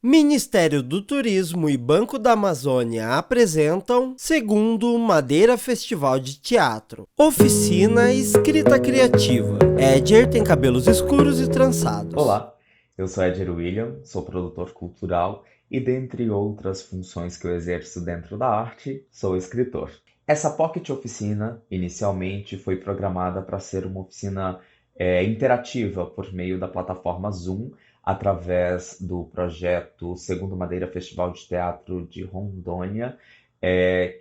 Ministério do Turismo e Banco da Amazônia apresentam segundo Madeira Festival de Teatro. Oficina Escrita Criativa. Edger tem cabelos escuros e trançados. Olá, eu sou Edger William, sou produtor cultural e, dentre outras funções que eu exerço dentro da arte, sou escritor. Essa Pocket Oficina, inicialmente, foi programada para ser uma oficina interativa por meio da plataforma Zoom, através do projeto Segundo Madeira Festival de Teatro de Rondônia,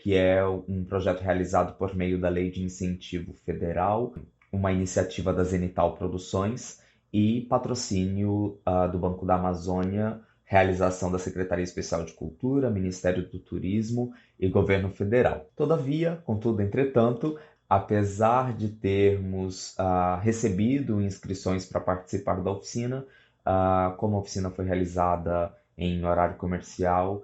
que é um projeto realizado por meio da Lei de Incentivo Federal, uma iniciativa da Zenital Produções e patrocínio do Banco da Amazônia, realização da Secretaria Especial de Cultura, Ministério do Turismo e Governo Federal. Todavia, contudo, entretanto, apesar de termos recebido inscrições para participar da oficina, como a oficina foi realizada em horário comercial,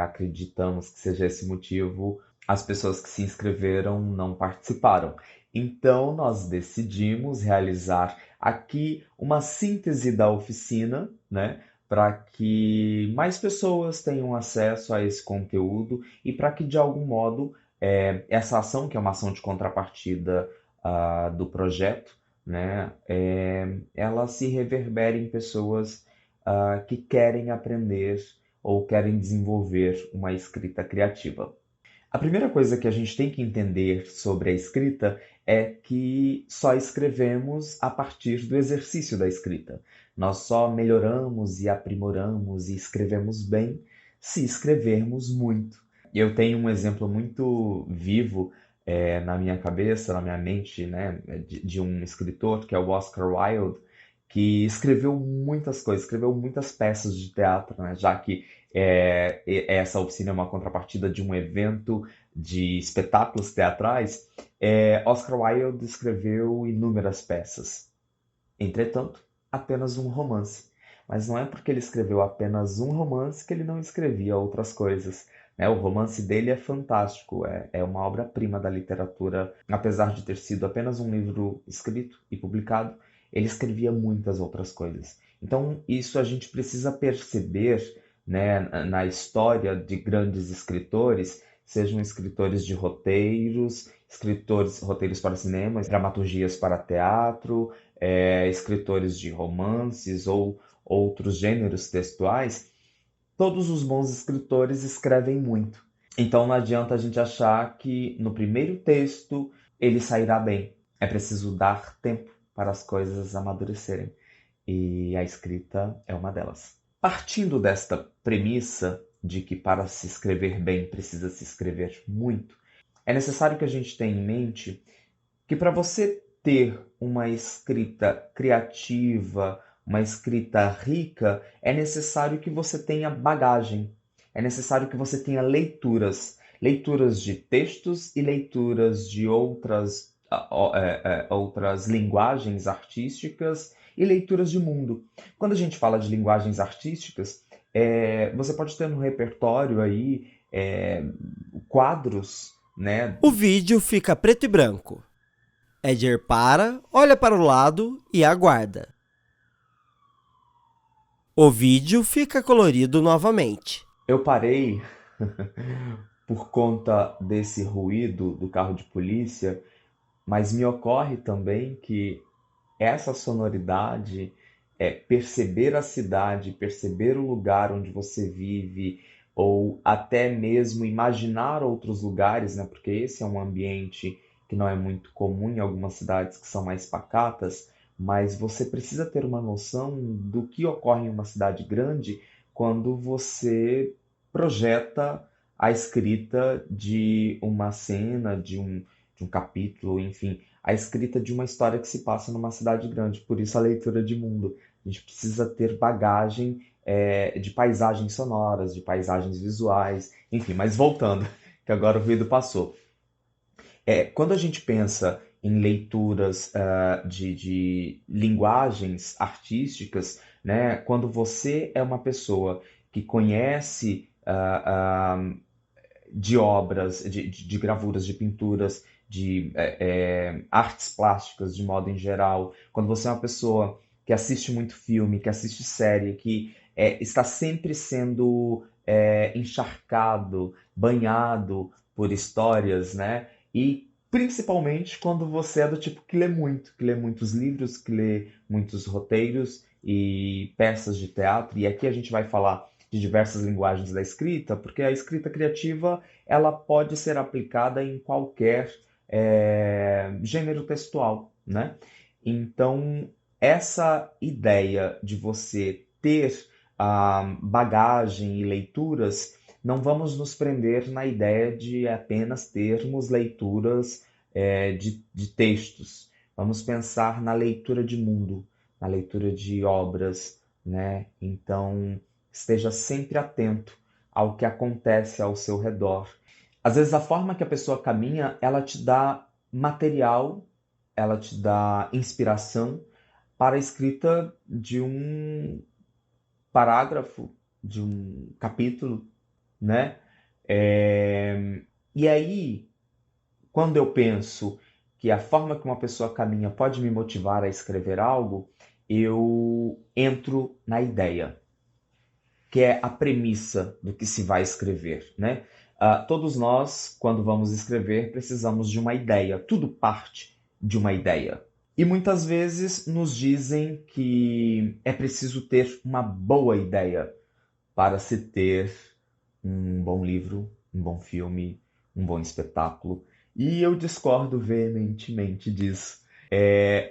acreditamos que seja esse motivo, as pessoas que se inscreveram não participaram. Então, nós decidimos realizar aqui uma síntese da oficina, né, para que mais pessoas tenham acesso a esse conteúdo e para que, de algum modo, essa ação, que é uma ação de contrapartida do projeto, né, ela se reverbere em pessoas que querem aprender ou querem desenvolver uma escrita criativa. A primeira coisa que a gente tem que entender sobre a escrita é que só escrevemos a partir do exercício da escrita. Nós só melhoramos e aprimoramos e escrevemos bem se escrevermos muito. Eu tenho um exemplo muito vivo na minha cabeça, na minha mente, né, de um escritor que é o Oscar Wilde, que escreveu muitas coisas, escreveu muitas peças de teatro, né, já que essa oficina é uma contrapartida de um evento de espetáculos teatrais. Oscar Wilde escreveu inúmeras peças. Entretanto, apenas um romance. Mas não é porque ele escreveu apenas um romance que ele não escrevia outras coisas, né? O romance dele é fantástico, é uma obra-prima da literatura. Apesar de ter sido apenas um livro escrito e publicado, ele escrevia muitas outras coisas. Então, isso a gente precisa perceber, né, na história de grandes escritores, sejam escritores de roteiros, roteiros para cinema, dramaturgias para teatro, escritores de romances ou outros gêneros textuais. Todos os bons escritores escrevem muito. Então não adianta a gente achar que no primeiro texto ele sairá bem. É preciso dar tempo para as coisas amadurecerem. E a escrita é uma delas. Partindo desta premissa de que para se escrever bem precisa se escrever muito, é necessário que a gente tenha em mente que para você ter uma escrita criativa, uma escrita rica, é necessário que você tenha bagagem, é necessário que você tenha leituras, leituras de textos e leituras de outras linguagens artísticas e leituras de mundo. Quando a gente fala de linguagens artísticas, você pode ter no repertório aí quadros, né? O vídeo fica preto e branco. Edger olha para o lado e aguarda. O vídeo fica colorido novamente. Eu parei por conta desse ruído do carro de polícia, mas me ocorre também que essa sonoridade, perceber a cidade, perceber o lugar onde você vive, ou até mesmo imaginar outros lugares, né? Porque esse é um ambiente que não é muito comum em algumas cidades que são mais pacatas, mas você precisa ter uma noção do que ocorre em uma cidade grande quando você projeta a escrita de uma cena, de um capítulo, enfim, a escrita de uma história que se passa numa cidade grande. Por isso a leitura de mundo. A gente precisa ter bagagem de paisagens sonoras, de paisagens visuais, enfim. Mas voltando, que agora o ruído passou. Quando a gente pensa em leituras de linguagens artísticas, né, quando você é uma pessoa que conhece de obras, de gravuras, de pinturas, de artes plásticas de modo em geral, quando você é uma pessoa que assiste muito filme, que assiste série, que está sempre sendo encharcado, banhado por histórias, né? E principalmente quando você é do tipo que lê muitos livros, que lê muitos roteiros e peças de teatro. E aqui a gente vai falar de diversas linguagens da escrita, porque a escrita criativa ela pode ser aplicada em qualquer gênero textual, né? Então, essa ideia de você ter bagagem e leituras, não vamos nos prender na ideia de apenas termos leituras de textos. Vamos pensar na leitura de mundo, na leitura de obras, né? Então, esteja sempre atento ao que acontece ao seu redor. Às vezes, a forma que a pessoa caminha, ela te dá material, ela te dá inspiração para a escrita de um parágrafo, de um capítulo, né? E aí, quando eu penso que a forma que uma pessoa caminha pode me motivar a escrever algo, eu entro na ideia, que é a premissa do que se vai escrever, né? Todos nós, quando vamos escrever, precisamos de uma ideia. Tudo parte de uma ideia. E muitas vezes nos dizem que é preciso ter uma boa ideia para se ter um bom livro, um bom filme, um bom espetáculo. E eu discordo veementemente disso.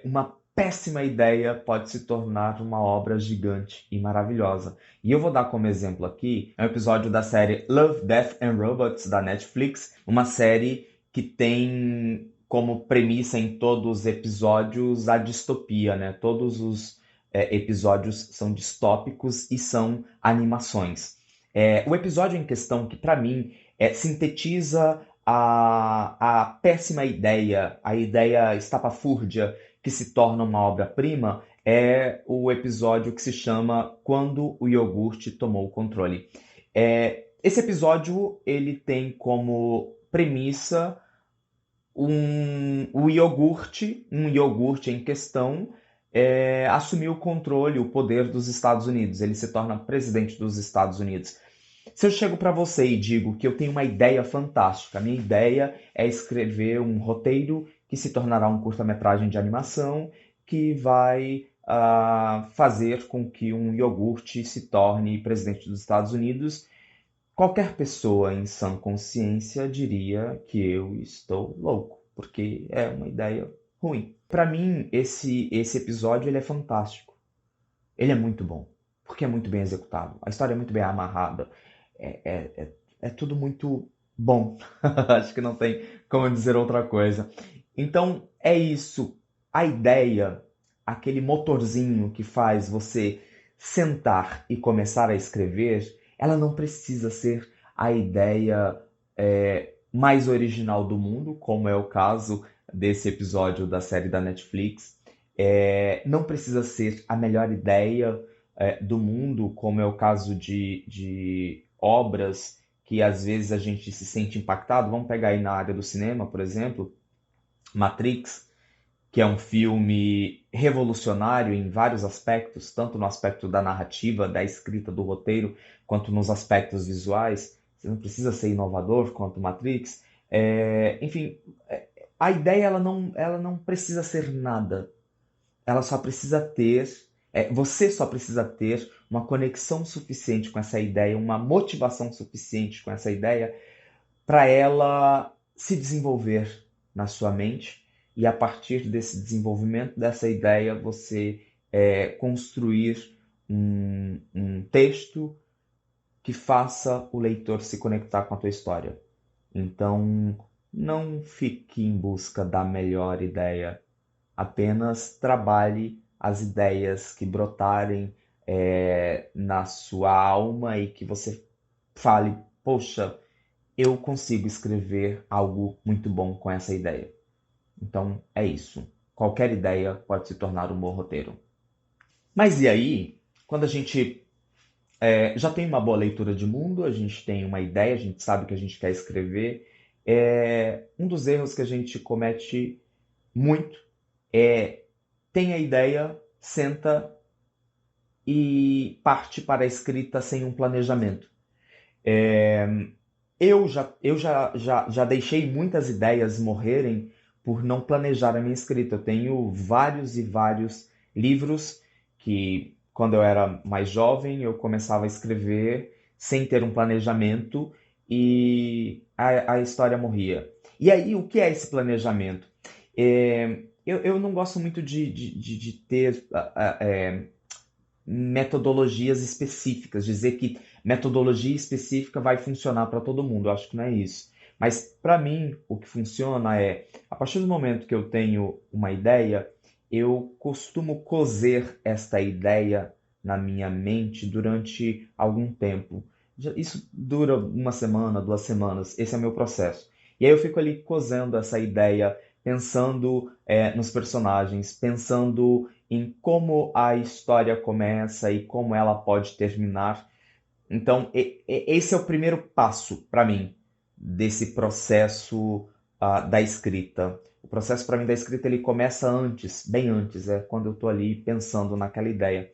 Uma péssima ideia pode se tornar uma obra gigante e maravilhosa. E eu vou dar como exemplo aqui um episódio da série Love, Death and Robots da Netflix, uma série que tem como premissa em todos os episódios a distopia, né? Todos os episódios são distópicos e são animações. O episódio em questão, que para mim sintetiza a péssima ideia, a ideia estapafúrdia que se torna uma obra-prima, é o episódio que se chama Quando o Iogurte Tomou o Controle. Esse episódio ele tem como premissa um iogurte em questão assumiu o controle, o poder dos Estados Unidos. Ele se torna presidente dos Estados Unidos. Se eu chego para você e digo que eu tenho uma ideia fantástica, a minha ideia é escrever um roteiro que se tornará um curta-metragem de animação que vai fazer com que um iogurte se torne presidente dos Estados Unidos, qualquer pessoa em sã consciência diria que eu estou louco, porque é uma ideia ruim. Para mim, esse episódio ele é fantástico. Ele é muito bom, porque é muito bem executado. A história é muito bem amarrada. É tudo muito bom. Acho que não tem como dizer outra coisa. Então, é isso. A ideia, aquele motorzinho que faz você sentar e começar a escrever, ela não precisa ser a ideia mais original do mundo, como é o caso desse episódio da série da Netflix. Não precisa ser a melhor ideia do mundo, como é o caso de obras que às vezes a gente se sente impactado. Vamos pegar aí na área do cinema, por exemplo, Matrix, que é um filme revolucionário em vários aspectos, tanto no aspecto da narrativa, da escrita, do roteiro, quanto nos aspectos visuais. Você não precisa ser inovador quanto Matrix. Enfim, a ideia ela não precisa ser nada. Ela só precisa ter, você só precisa ter uma conexão suficiente com essa ideia, uma motivação suficiente com essa ideia para ela se desenvolver na sua mente e a partir desse desenvolvimento dessa ideia você construir um texto que faça o leitor se conectar com a tua história. Então, não fique em busca da melhor ideia. Apenas trabalhe as ideias que brotarem na sua alma e que você fale, poxa, eu consigo escrever algo muito bom com essa ideia. Então é isso. Qualquer ideia pode se tornar um bom roteiro. Mas e aí, quando a gente já tem uma boa leitura de mundo, a gente tem uma ideia, a gente sabe o que a gente quer escrever, um dos erros que a gente comete muito tem a ideia, senta e parte para a escrita sem um planejamento. É, eu já deixei muitas ideias morrerem por não planejar a minha escrita. Eu tenho vários e vários livros que, quando eu era mais jovem, eu começava a escrever sem ter um planejamento e a história morria. E aí, o que é esse planejamento? Eu não gosto muito de ter metodologias específicas, dizer que metodologia específica vai funcionar para todo mundo. Eu acho que não é isso. Mas para mim, o que funciona é, a partir do momento que eu tenho uma ideia, eu costumo cozer esta ideia na minha mente durante algum tempo. Isso dura uma semana, 2 semanas. Esse é o meu processo. E aí eu fico ali cozendo essa ideia, pensando nos personagens, pensando em como a história começa e como ela pode terminar. Então, esse é o primeiro passo para mim desse processo da escrita. O processo para mim da escrita ele começa antes, bem antes, é quando eu estou ali pensando naquela ideia.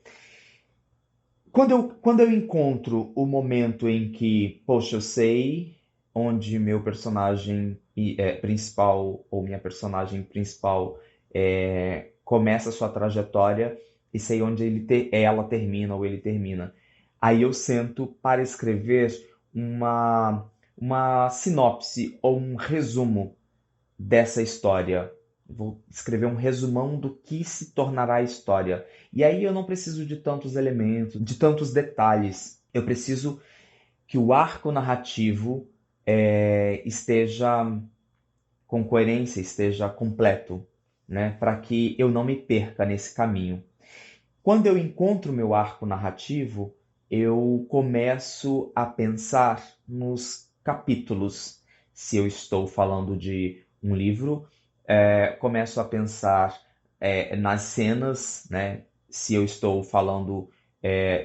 Quando eu encontro o momento em que, poxa, eu sei onde meu personagem principal ou minha personagem principal começa a sua trajetória e sei onde ela termina ou ele termina. Aí eu sento para escrever uma sinopse ou um resumo dessa história. Vou escrever um resumão do que se tornará a história. E aí eu não preciso de tantos elementos, de tantos detalhes. Eu preciso que o arco narrativo esteja com coerência, esteja completo, né? Para que eu não me perca nesse caminho. Quando eu encontro meu arco narrativo, eu começo a pensar nos capítulos. Se eu estou falando de um livro, começo a pensar nas cenas, né? Se eu estou falando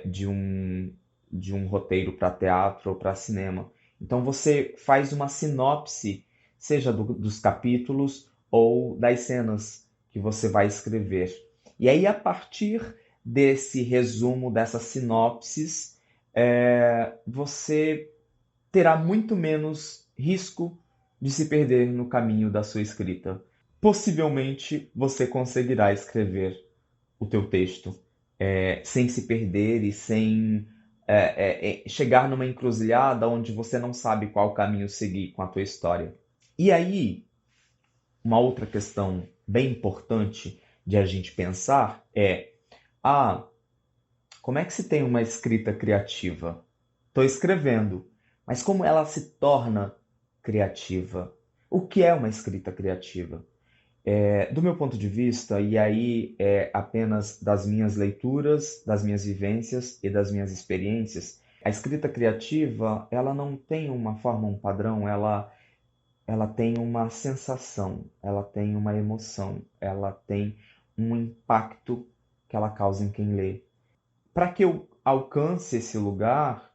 de um roteiro para teatro ou para cinema. Então você faz uma sinopse, seja dos capítulos ou das cenas que você vai escrever. E aí, a partir desse resumo, dessas sinopses, você terá muito menos risco de se perder no caminho da sua escrita. Possivelmente você conseguirá escrever o teu texto sem se perder e sem chegar numa encruzilhada onde você não sabe qual caminho seguir com a tua história. E aí, uma outra questão bem importante de a gente pensar como é que se tem uma escrita criativa? Estou escrevendo, mas como ela se torna criativa? O que é uma escrita criativa? Do meu ponto de vista, e aí é apenas das minhas leituras, das minhas vivências e das minhas experiências, a escrita criativa, ela não tem uma forma, um padrão, ela tem uma sensação, ela tem uma emoção, ela tem um impacto que ela causa em quem lê. Para que eu alcance esse lugar,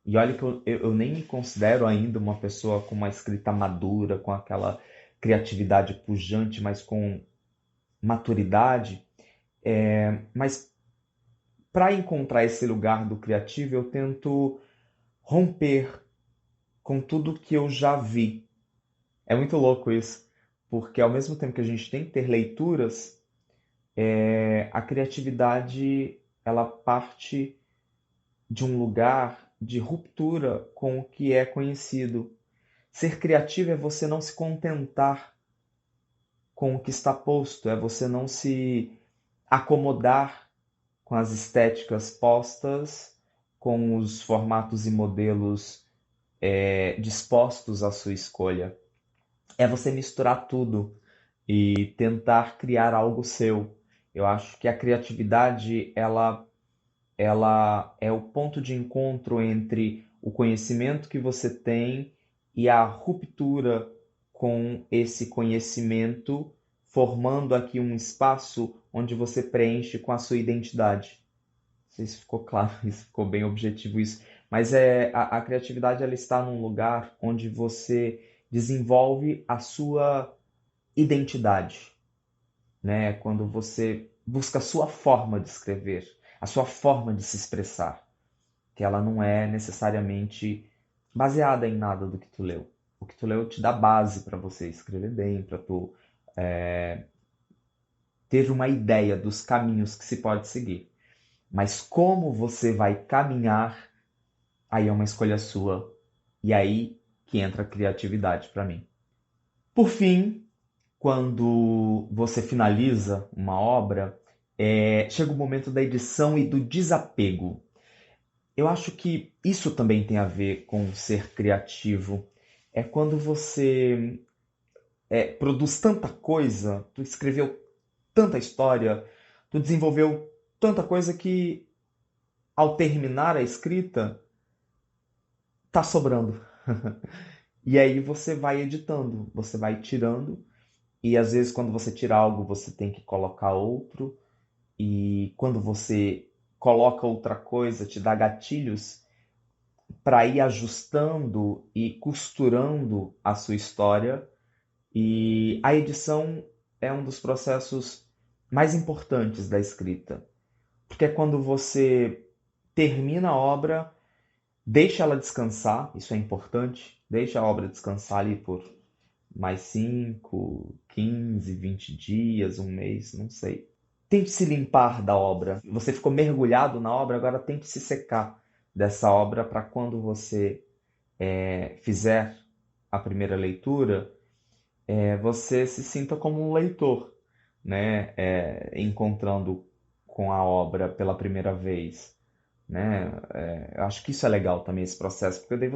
e olha que eu nem me considero ainda uma pessoa com uma escrita madura, com aquela criatividade pujante, mas com maturidade, mas para encontrar esse lugar do criativo, eu tento romper com tudo que eu já vi. É muito louco isso, porque ao mesmo tempo que a gente tem que ter leituras, a criatividade ela parte de um lugar de ruptura com o que é conhecido. Ser criativo é você não se contentar com o que está posto, é você não se acomodar com as estéticas postas, com os formatos e modelos dispostos à sua escolha. É você misturar tudo e tentar criar algo seu. Eu acho que a criatividade ela é o ponto de encontro entre o conhecimento que você tem e a ruptura com esse conhecimento, formando aqui um espaço onde você preenche com a sua identidade. Não sei se ficou claro, se ficou bem objetivo isso, mas a criatividade ela está num lugar onde você desenvolve a sua identidade, né? Quando você busca a sua forma de escrever, a sua forma de se expressar, que ela não é necessariamente baseada em nada do que tu leu. O que tu leu te dá base para você escrever bem, para tu ter uma ideia dos caminhos que se pode seguir. Mas como você vai caminhar, aí é uma escolha sua. E aí que entra a criatividade para mim. Por fim, quando você finaliza uma obra, chega o momento da edição e do desapego. Eu acho que isso também tem a ver com ser criativo. É quando você produz tanta coisa, tu escreveu tanta história, tu desenvolveu tanta coisa que ao terminar a escrita, tá sobrando. E aí você vai editando, você vai tirando, e às vezes quando você tira algo, você tem que colocar outro, e quando você coloca outra coisa, te dá gatilhos para ir ajustando e costurando a sua história. E a edição é um dos processos mais importantes da escrita, porque é quando você termina a obra, deixa ela descansar, isso é importante, deixa a obra descansar ali por mais 5, 15, 20 dias, um mês, não sei. Tente se limpar da obra. Você ficou mergulhado na obra, agora tente se secar dessa obra para quando você fizer a primeira leitura, você se sinta como um leitor, né? Encontrando com a obra pela primeira vez, né? Eu acho que isso é legal também, esse processo, porque daí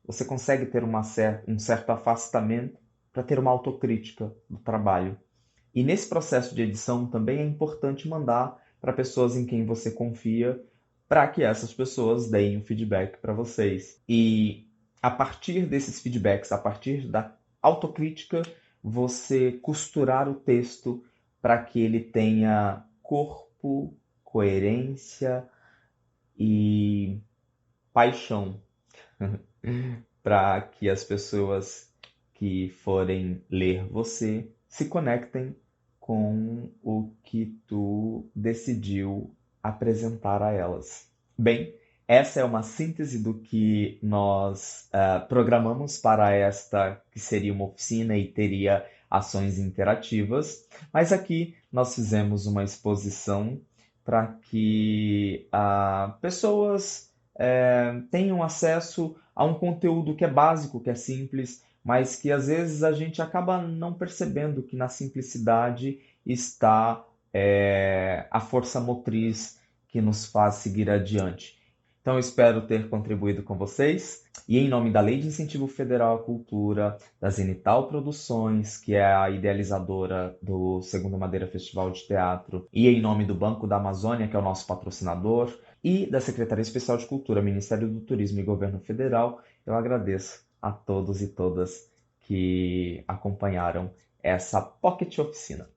você consegue ter um certo afastamento para ter uma autocrítica do trabalho. E nesse processo de edição também é importante mandar para pessoas em quem você confia, para que essas pessoas deem um feedback para vocês. E a partir desses feedbacks, a partir da autocrítica, você costurar o texto para que ele tenha corpo, coerência e paixão, para que as pessoas que forem ler você se conectem com o que tu decidiu apresentar a elas. Bem, essa é uma síntese do que nós programamos para esta, que seria uma oficina e teria ações interativas, mas aqui nós fizemos uma exposição para que pessoas tenham acesso a um conteúdo que é básico, que é simples, mas que às vezes a gente acaba não percebendo que na simplicidade está a força motriz que nos faz seguir adiante. Então, eu espero ter contribuído com vocês. E em nome da Lei de Incentivo Federal à Cultura, da Zenital Produções, que é a idealizadora do Segunda Madeira Festival de Teatro, e em nome do Banco da Amazônia, que é o nosso patrocinador, e da Secretaria Especial de Cultura, Ministério do Turismo e Governo Federal, eu agradeço a todos e todas que acompanharam essa Pocket Oficina.